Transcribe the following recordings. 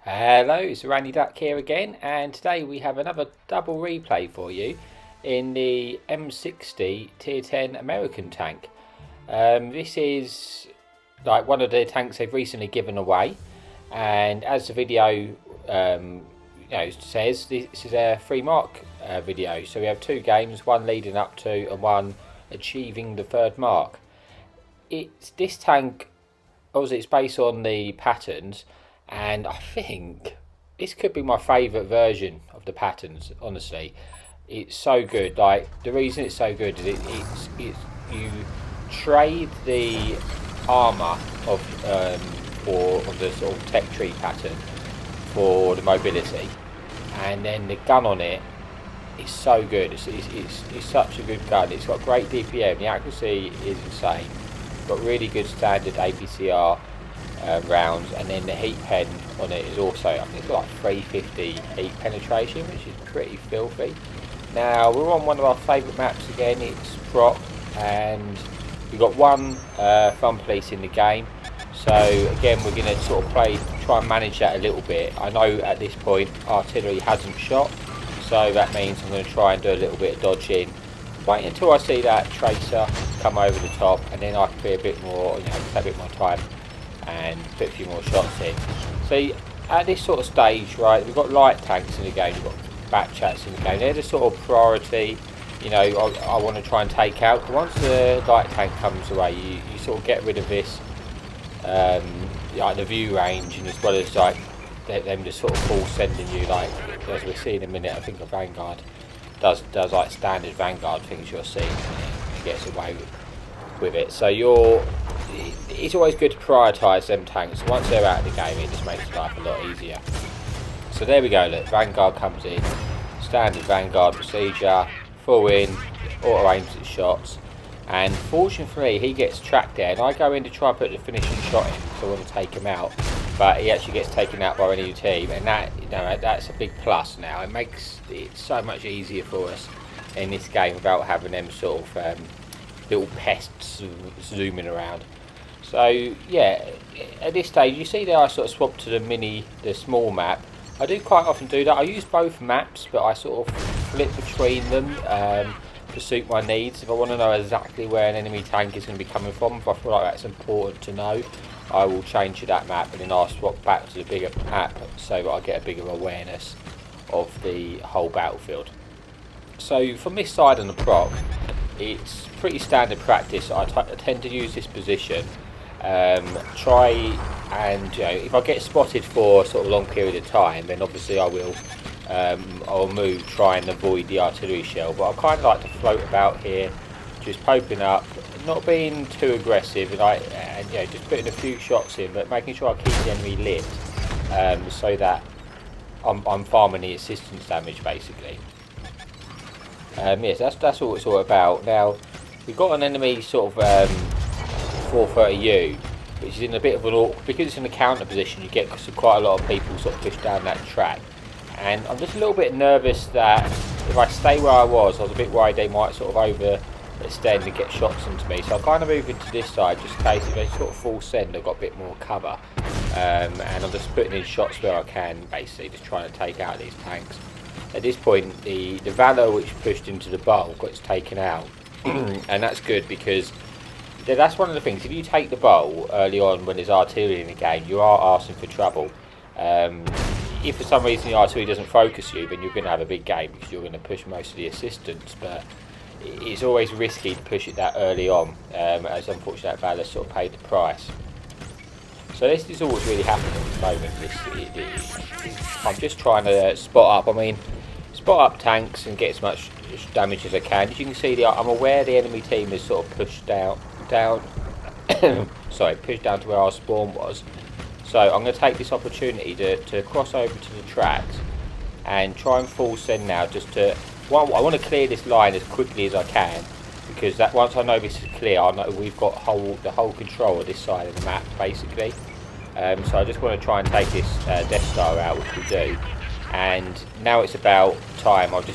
Hello, it's Randy Duck here again, and today we have another double replay for you in the M60 Tier 10 American tank. This is like one of the tanks they've recently given away, and as the video says, this is a free mark video. So we have two games, one leading up to and one achieving the third mark. This tank, obviously it's based on the patterns, and I think this could be my favourite version of the patterns. Honestly, it's so good. Like, the reason it's so good is it's you trade the armour of the sort of tech tree pattern for the mobility, and then the gun on it is so good. It's such a good gun. It's got great DPM. The accuracy is insane. Got really good standard APCR rounds, and then the heat pen on it is also, I think it's got like 350 heat penetration, which is pretty filthy. Now we're on one of our favourite maps again. It's Prop, and we've got one fun police in the game. So again, we're going to sort of try and manage that a little bit. I know at this point artillery hasn't shot, so that means I'm going to try and do a little bit of dodging. Wait until I see that tracer come over the top, and then I can be a bit more, take a bit more time and put a few more shots in. So at this sort of stage, right, we've got light tanks in the game, we've got back chats in the game. They're the sort of priority, I want to try and take out. But once the light tank comes away, you sort of get rid of this, like the view range, and as well as like them just sort of full sending you, like as we'll see in a minute. I think a Vanguard does like standard Vanguard things you're seeing, and gets away with it. So it's always good to prioritise them tanks. Once they're out of the game, it just makes life a lot easier. So there we go, look, Vanguard comes in, standard Vanguard procedure, full in, auto aims at shots, and fortunately he gets tracked there, and I go in to try and put the finishing shot in because I want to take him out, but he actually gets taken out by a new team, and that's a big plus now. It makes it so much easier for us in this game without having them sort of little pests zooming around. So yeah, at this stage you see there I sort of swapped to the small map. I do quite often do that. I use both maps, but I sort of flip between them to suit my needs. If I want to know exactly where an enemy tank is going to be coming from, if I feel like that's important to know, I will change to that map, and then I'll swap back to the bigger map so that I get a bigger awareness of the whole battlefield. So from this side on the proc, it's pretty standard practice. I tend to use this position. Try and if I get spotted for sort of a long period of time, then obviously I'll move, try and avoid the artillery shell. But I kind of like to float about here, just poking up, not being too aggressive, and just putting a few shots in, but making sure I keep the enemy lit, so that I'm farming the assistance damage basically. Yes, that's all it's all about. Now we've got an enemy sort of 430U, which is in a bit of an awkward, because it's in a counter position. You get quite a lot of people sort of push down that track, and I'm just a little bit nervous that if I stay where I was a bit worried they might sort of overextend and get shots into me. So I kind of move into this side just in case if they sort of full send, I've got a bit more cover, and I'm just putting in shots where I can, basically just trying to take out these tanks. At this point, the Valor which pushed into the bowl got taken out, and that's good because that's one of the things. If you take the bowl early on when there's artillery in the game, you are asking for trouble. If for some reason the artillery doesn't focus you, then you're going to have a big game because you're going to push most of the assistance. But it's always risky to push it that early on, as unfortunately that Valor sort of paid the price. So this is all that's really happening at the moment. I'm just trying to spot up tanks and get as much damage as I can. As you can see, I'm aware the enemy team is sort of pushed down pushed down to where our spawn was. So I'm going to take this opportunity to cross over to the tracks and try and full send now. I want to clear this line as quickly as I can, because that once I know this is clear, I know we've got the whole control of this side of the map basically. So I just want to try and take this Death Star out, which we do. And now it's about time. I'm going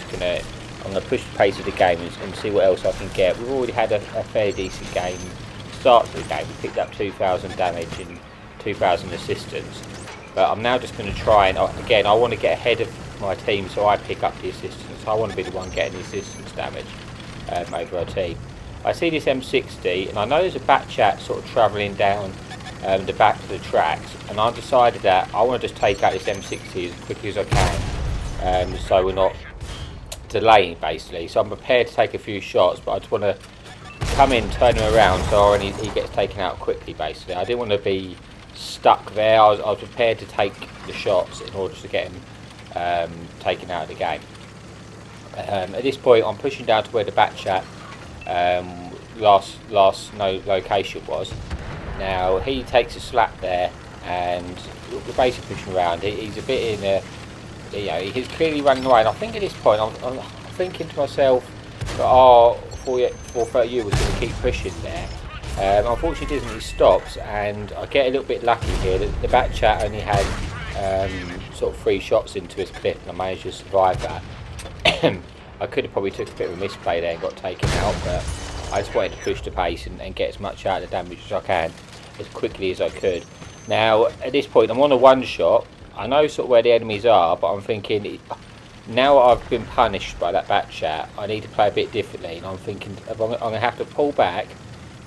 to push the pace of the game and see what else I can get. We've already had a fairly decent start to the game. We picked up 2,000 damage and 2,000 assistance. But I'm now just going to try and, again, I want to get ahead of my team, so I pick up the assistance. I want to be the one getting the assistance damage over our team. I see this M60, and I know there's a bat chat sort of travelling down the back of the tracks, and I've decided that I want to just take out this M60 as quickly as I can, so we're not delaying basically. So I'm prepared to take a few shots, but I just want to come in, turn him around so he gets taken out quickly basically. I didn't want to be stuck there. I was prepared to take the shots in order to get him taken out of the game. At this point I'm pushing down to where the bat chat last location was. Now he takes a slap there, and we're basically pushing around. He's a bit in a, he's clearly running away, and I think at this point I'm thinking to myself that our 430U was going to keep pushing there. Unfortunately it doesn't, he stops, and I get a little bit lucky here. The bat chat only had sort of 3 shots into his clip, and I managed to survive that. I could have probably took a bit of a misplay there and got taken out, but I just wanted to push the pace and get as much out of the damage as I can, as quickly as I could. Now at this point I'm on a 1 shot. I know sort of where the enemies are, but I'm thinking, now I've been punished by that bat chat, I need to play a bit differently, and I'm thinking I'm going to have to pull back,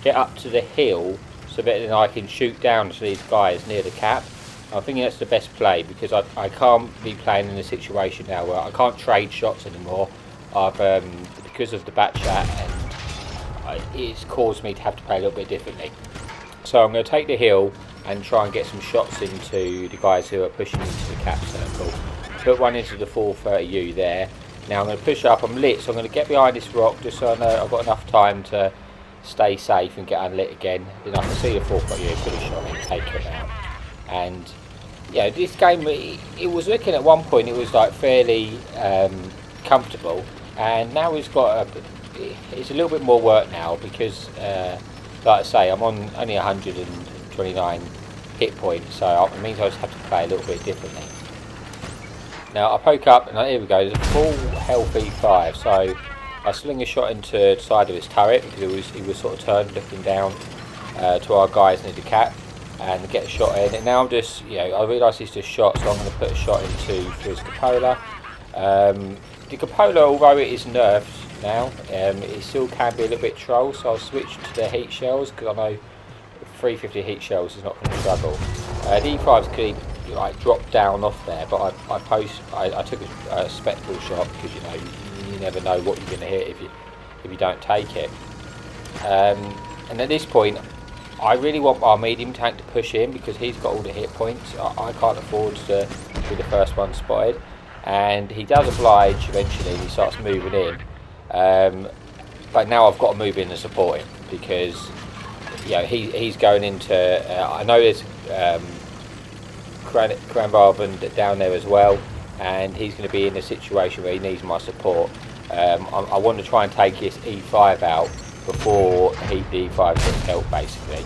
get up to the hill, so that then I can shoot down to these guys near the cap. I'm thinking that's the best play, because I can't be playing in a situation now where I can't trade shots anymore. Because of the bat chat, and it's caused me to have to play a little bit differently. So I'm going to take the hill and try and get some shots into the guys who are pushing into the cap circle. Put one into the 430U there. Now I'm going to push up. I'm lit, so I'm going to get behind this rock just so I know I've got enough time to stay safe and get unlit again. Then I can see the 430U, put a shot in, take it out. And yeah, this game, it was looking at one point, it was like fairly comfortable, and now it's a little bit more work now, because like I say, I'm on only 129 hit points, so it means I just have to play a little bit differently. Now I poke up, and here we go, there's a full health E5, so I sling a shot into the side of his turret, because he was sort of turned looking down to our guys near the cap, and get a shot in. And now I'm just, I realise he's just shot, so I'm going to put a shot into his cupola. The cupola, although it is nerfed now, it still can be a little bit troll, so I'll switch to the heat shells, because I know 350 heat shells is not going to struggle. The E5's clearly dropped down off there, but I took a spectral shot, because you never know what you're going to hit if you don't take it. And at this point I really want our medium tank to push in, because he's got all the hit points. I can't afford to be the first one spotted, and he does oblige eventually, and he starts moving in. But now I've got to move in and support him, because he's going into, I know there's Cranbarvan down there as well, and he's going to be in a situation where he needs my support. I want to try and take his E5 out before the E5 gets help basically.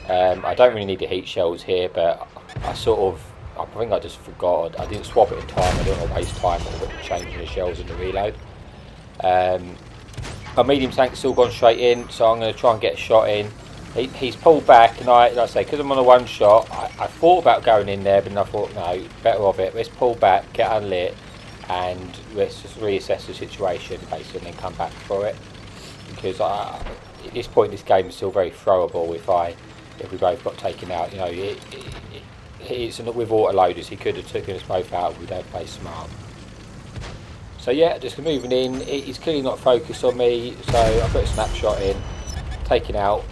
I don't really need the heat shells here, but I think I just forgot. I didn't swap it in time. I don't want to waste time on changing the shells in the reload. My medium tank's still gone straight in, so I'm going to try and get a shot in. He's pulled back, and like I say, because I'm on a 1 shot, I thought about going in there, but then I thought, no, better of it. Let's pull back, get unlit, and let's just reassess the situation basically, and then come back for it. Because at this point, this game is still very throwable. If we both got taken out, it's with auto loaders. He could have taken us both out if we don't play smart. So yeah, just moving in. He's clearly not focused on me, so I put a snapshot in, taking out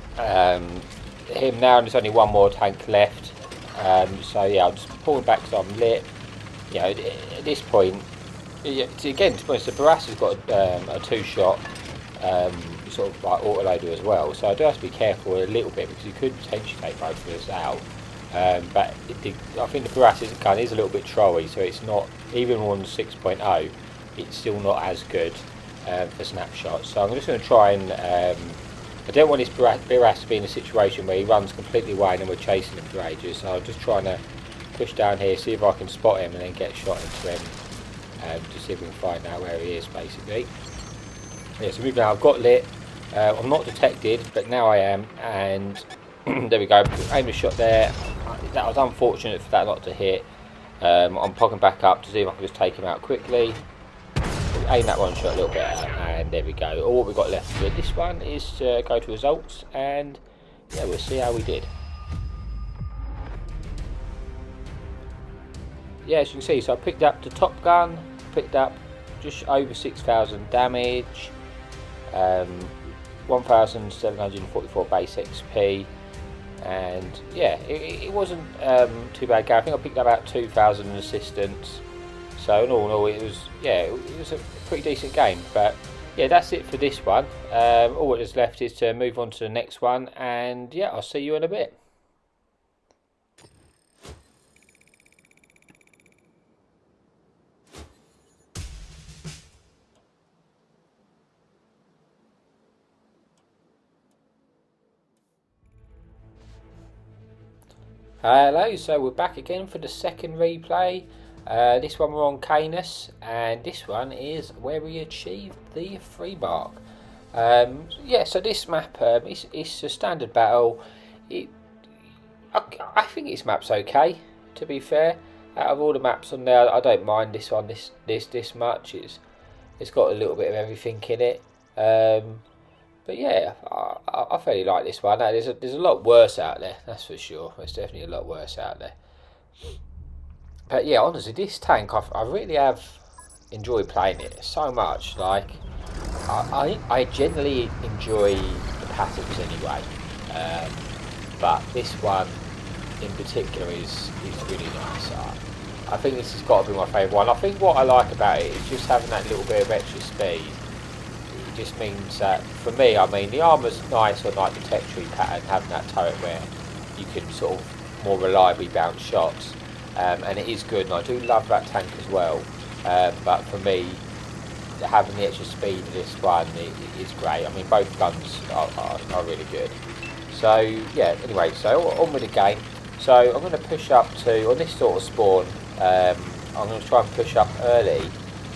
him now, and there's only 1 more tank left. So yeah, I'm just pulling back because I'm lit. At this point, again, to be honest, the Barras has got a 2-shot sort of like autoloader as well, so I do have to be careful a little bit, because you could potentially take both of us out. But I think the Barras gun is a little bit trolly, so it's not, even on 6.0, it's still not as good for snapshots. So I'm just going to try and I don't want this Barras to be in a situation where he runs completely away and then we're chasing him for ages, so I'm just trying to push down here, see if I can spot him and then get a shot into him, to see if we can find out where he is basically. Yeah, so moving now, I've got lit, I'm not detected, but now I am, and there we go, aim a shot there. That was unfortunate for that not to hit. I'm popping back up to see if I can just take him out quickly. Aim that one shot a little bit out, and there we go. All we've got left for this one is to go to results, and yeah, we'll see how we did. Yeah, as you can see, so I picked up the top gun, picked up just over 6,000 damage, 1,744 base XP, and yeah, it wasn't too bad. I think I picked up about 2,000 assistance. So in all, it was a pretty decent game. But yeah, that's it for this one. All that is left is to move on to the next one, and yeah, I'll see you in a bit. Hello, so we're back again for the second replay. This one we're on Canis, and this one is where we achieved the 3 mark. Yeah, so this map it's a standard battle. I think this map's okay, to be fair. Out of all the maps on there, I don't mind this one this much. It's got a little bit of everything in it. But yeah, I fairly like this one. There's a lot worse out there, that's for sure. There's definitely a lot worse out there. But yeah, honestly, this tank, I really have enjoyed playing it so much. Like, I generally enjoy the patterns anyway. But this one in particular is really nice. I think this has got to be my favourite one. I think what I like about it is just having that little bit of extra speed. It just means that, for me, I mean, the armour's nice on like the tech tree pattern, having that turret where you can sort of more reliably bounce shots. And it is good, and I do love that tank as well. But for me, having the extra speed of this one is great. I mean, both guns are really good. So yeah, anyway, so on with the game. So I'm going to push up to, on this sort of spawn, I'm going to try and push up early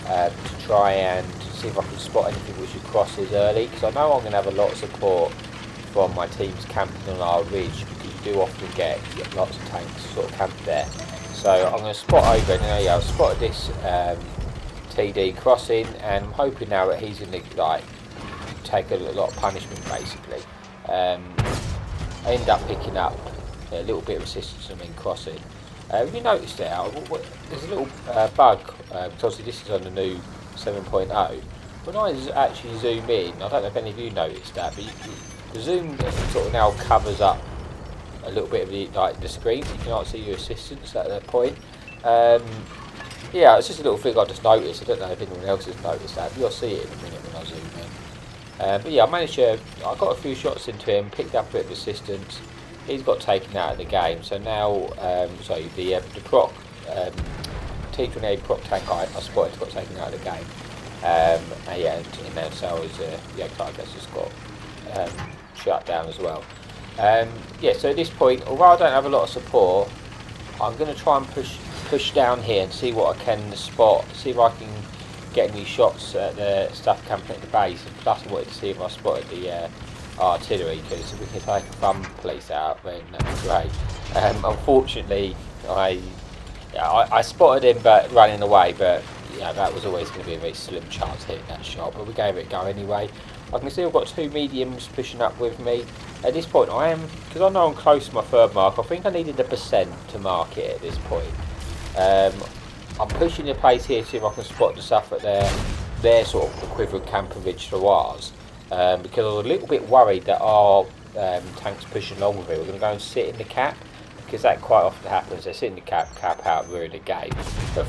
to try and see if I can spot anything which should crosses early, because I know I'm going to have a lot of support from my teams camping on our ridge, because you do often get lots of tanks sort of camped there. So I'm going to spot over, and yeah, I've spotted this TD crossing, and I'm hoping now that he's going to like take a lot of punishment basically. I end up picking up a little bit of assistance on him crossing. Have you noticed there? There's a little bug, because obviously this is on the new 7.0. When I actually zoom in, I don't know if any of you noticed that, but the zoom sort of now covers up a little bit of the screen, so you can't see your assistance at that point. Yeah, it's just a little thing I just noticed. I don't know if anyone else has noticed that. You'll see it in a minute when I zoom in. But yeah, I got a few shots into him, picked up a bit of assistance. He's got taken out of the game, so now, the proc, T28 proc tank I spotted got taken out of the game. And then so I was, I guess just got shut down as well. Yeah, so at this point, although I don't have a lot of support, I'm going to try and push down here and see what I can spot, see if I can get any shots at the stuff camping at the base, and plus I wanted to see if I spotted the artillery, because if we can take a thumb police out, then that'd be great. Unfortunately, I spotted him but running away, but yeah, that was always going to be a very slim chance hitting that shot, but we gave it a go anyway. I can see I've got 2 mediums pushing up with me. At this point I am, because I know I'm close to my 3rd mark, I think I needed 1% to mark it at this point. I'm pushing the pace here to see if I can spot the stuff at their sort of equivalent camper ridge to ours. Because I was a little bit worried that our tanks pushing along with it were going to go and sit in the cap, because that quite often happens. They sit in the cap out, we're in the game. But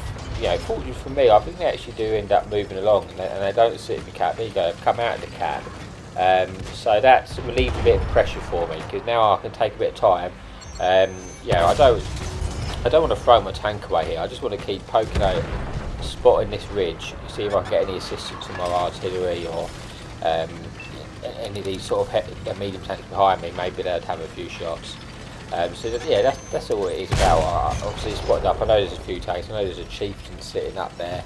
fortunately for me, I think they actually do end up moving along, and they don't sit in the cap. There you go, come out of the cap. So that's relieved a bit of pressure for me, because now I can take a bit of time. I don't want to throw my tank away here. I just want to keep poking out, spotting this ridge, see if I can get any assistance from my artillery or any of these sort of medium tanks behind me. Maybe they'd have a few shots. That's all it is about. Obviously spotted up. I know there's a few tanks. I know there's a chieftain sitting up there.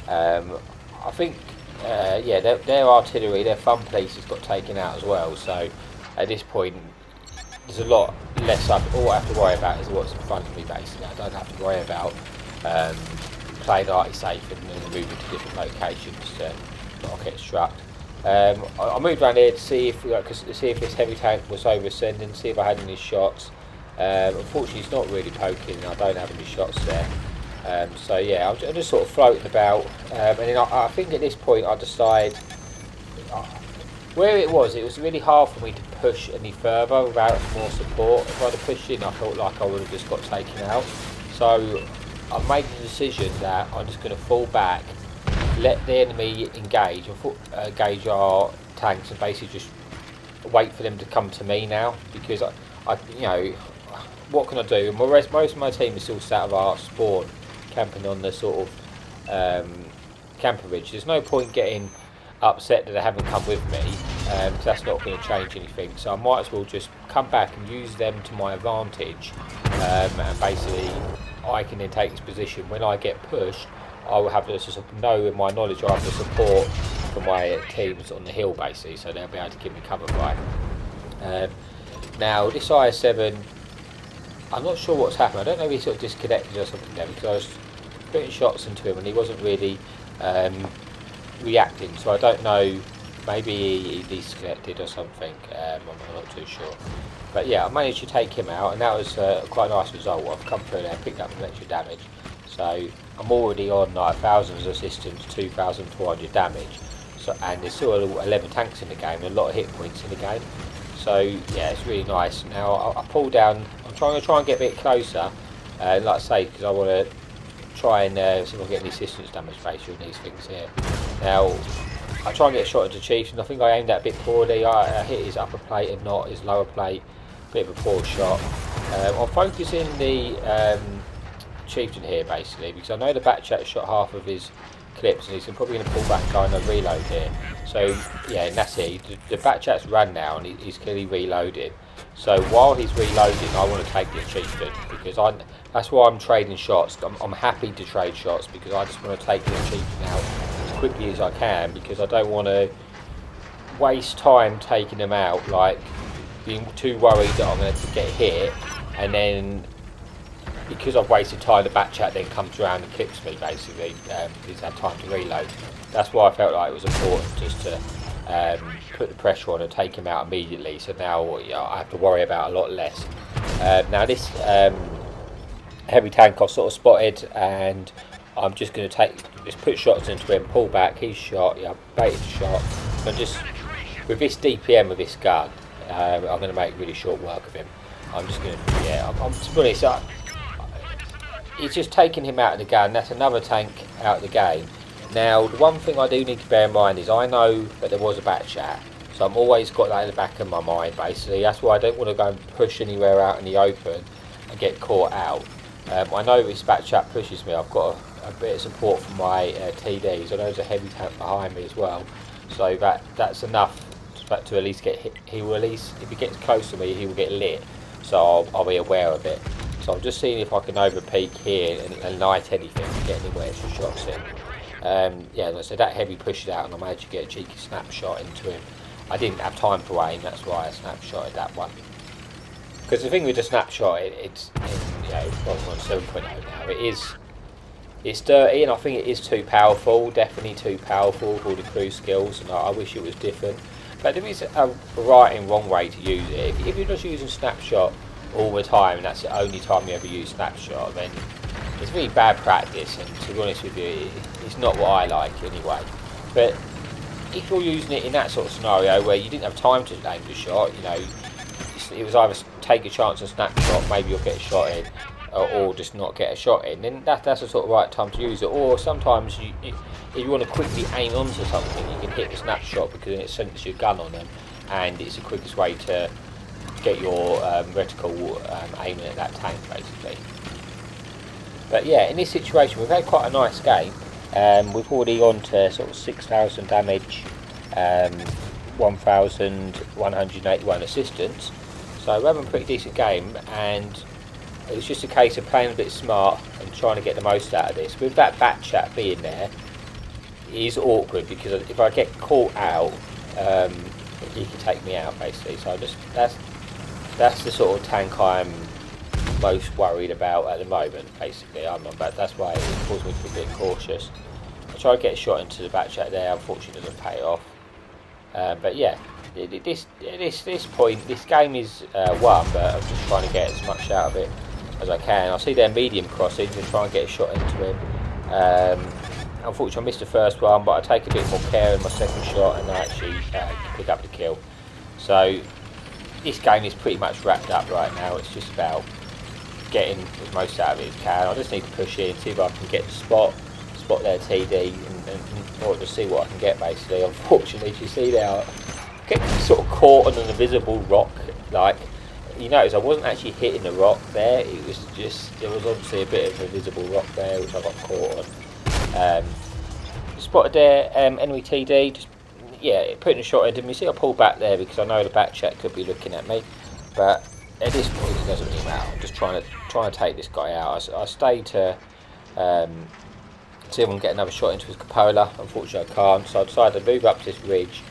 I think their artillery, their fun police has got taken out as well. So at this point, there's a lot less all I have to worry about is what's in front of me basically. I don't have to worry about playing arty safe and then moving to different locations to not get struck. I moved around here to see if this heavy tank was over ascending, see if I had any shots. Unfortunately, it's not really poking. I don't have any shots there. So yeah, I'm just sort of floating about, and then I think at this point I decide where it was really hard for me to push any further without more support. If I'd have pushed in, I felt like I would have just got taken out. So I made the decision that I'm just going to fall back, let the enemy engage, engage our tanks, and basically just wait for them to come to me now, because I you know, what can I do? Most of my team is still sat of our spawn, camping on the sort of camper ridge. There's no point getting upset that they haven't come with me, because that's not going to change anything. So I might as well just come back and use them to my advantage, and basically I can then take this position. When I get pushed, I will have to know in my knowledge I have the support from my teams on the hill basically, so they'll be able to give me cover right. Now this IS-7, I'm not sure what's happened. I don't know if he sort of disconnected or something there, because I was putting shots into him and he wasn't really reacting, so I don't know, maybe he disconnected or something. I'm not too sure, but yeah, I managed to take him out, and that was quite a nice result. I've come through there, picked up some extra damage, so I'm already on like 1,000 assistance, 2,400 damage. So, and there's still 11 tanks in the game, and a lot of hit points in the game. So yeah, it's really nice. Now I pull down. I'm trying to get a bit closer, like I say, because I want to try and see if I can get any assistance damage based on these things here. Now I try and get a shot into Chiefs, and I think I aimed that a bit poorly. I hit his upper plate and not his lower plate. Bit of a poor shot. I'm focusing the Chieftain here basically, because I know the Batchat shot half of his clips, and he's probably going to pull back and go and reload here. So yeah, and that's it. The Batchat's run now, and he's clearly reloaded. So while he's reloading, I want to take this Chieftain, because that's why I'm trading shots. I'm happy to trade shots, because I just want to take this Chieftain out as quickly as I can, because I don't want to waste time taking them out, like being too worried that I'm going to get hit, and then because I've wasted time, the Batchat then comes around and clips me basically, because he's had time to reload. That's why I felt like it was important just to put the pressure on and take him out immediately, so now I have to worry about a lot less. Now this heavy tank I've sort of spotted, and I'm just going to just put shots into him, pull back, he's shot, baited shot, and just with this DPM of this gun, I'm going to make really short work of him. I'm just going to, I'm to be honest, it's just taking him out of the gun. That's another tank out of the game. Now, the one thing I do need to bear in mind is I know that there was a Batchat, so I'm always got that in the back of my mind, basically. That's why I don't want to go and push anywhere out in the open and get caught out. I know this Batchat pushes me. I've got a bit of support from my TDs. I know there's a heavy tank behind me as well, so that's enough to at least get hit. He will, at least, if he gets close to me, he will get lit, so I'll be aware of it. So I'm just seeing if I can over peek here and light anything and get any more extra shots in. Yeah, so that heavy pushed out, and I managed to get a cheeky snapshot into him. I didn't have time for aim, that's why I snapshotted that one. Because the thing with the snapshot, it's well, on 7.0 now. It's dirty, and I think it is too powerful. Definitely too powerful for all the crew skills, and I wish it was different. But there is a right and wrong way to use it. If you're just using snapshot all the time, and that's the only time you ever use snapshot, then it's really bad practice, and to be honest with you, it's not what I like anyway. But if you're using it in that sort of scenario where you didn't have time to aim the shot, it was either take a chance and snapshot, maybe you'll get a shot in, or just not get a shot in, then that's the sort of right time to use it. Or sometimes if you want to quickly aim onto something, you can hit the snapshot, because then it centers your gun on them, and it's the quickest way to get your reticle aiming at that tank basically. But yeah, in this situation we've had quite a nice game. We've already on to sort of 6,000 damage, 1,181 assistance, so we're having a pretty decent game, and it was just a case of playing a bit smart and trying to get the most out of this. With that Batchat being there, it is awkward, because if I get caught out, he can take me out basically. So that's the sort of tank I'm most worried about at the moment. Basically, that's why it caused me to be a bit cautious. I tried to get a shot into the back chat there. Unfortunately, it doesn't pay off. But yeah, this point, this game is won, but I'm just trying to get as much out of it as I can. I see their medium crossing and try and get a shot into him. Unfortunately, I missed the first one, but I take a bit more care in my second shot and I actually pick up the kill. So this game is pretty much wrapped up right now. It's just about getting as most out of it as can. I just need to push in, see if I can get the spot their TD, or to see what I can get basically. Unfortunately, as you see there, I get sort of caught on an invisible rock. Like, you notice I wasn't actually hitting the rock there, it was just, there was obviously a bit of a visible rock there which I got caught on. Spotted there, enemy TD, just, yeah, putting a shot into me. See, I pulled back there because I know the back chat could be looking at me, but at this point it doesn't really matter. I'm just trying to take this guy out. I stayed to see if I can get another shot into his cupola. Unfortunately I can't, so I decided to move up this ridge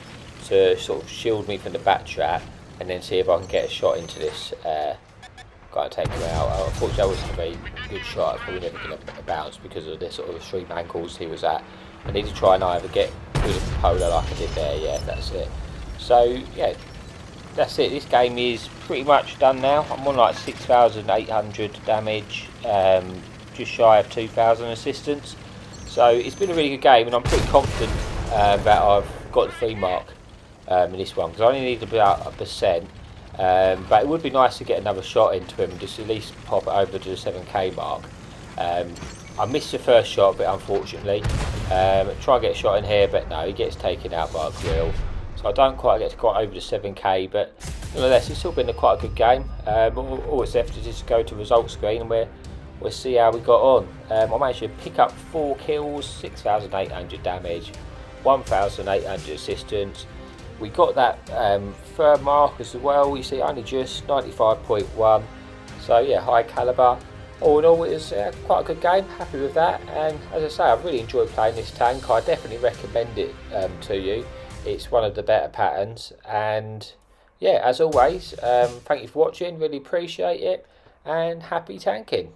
to sort of shield me from the back chat and then see if I can get a shot into this guy to take him out. Unfortunately that wasn't a very good shot. I was probably never going to bounce because of the sort of extreme angles he was at. I need to try and either get through the cupola like I did there. Yeah, that's it. So yeah, that's it. This game is pretty much done now. I'm on like 6,800 damage, just shy of 2,000 assistance. So it's been a really good game, and I'm pretty confident that I've got the 3 mark in this one, because I only need about 1%. But it would be nice to get another shot into him and just at least pop it over to the 7k mark. I missed the first shot, but unfortunately, try and get a shot in here, but no, he gets taken out by a grill. So I don't quite get to quite over the 7k, but nonetheless, it's still been quite a good game. All that's left is just go to results screen, and we'll see how we got on. I managed to pick up 4 kills, 6,800 damage, 1,800 assistance. We got that 3rd mark as well. You see, only just 95.1. So yeah, high caliber. All in all, it was quite a good game. Happy with that. And as I say, I've really enjoyed playing this tank. I definitely recommend it to you. It's one of the better patterns. And yeah, as always, thank you for watching. Really appreciate it. And happy tanking.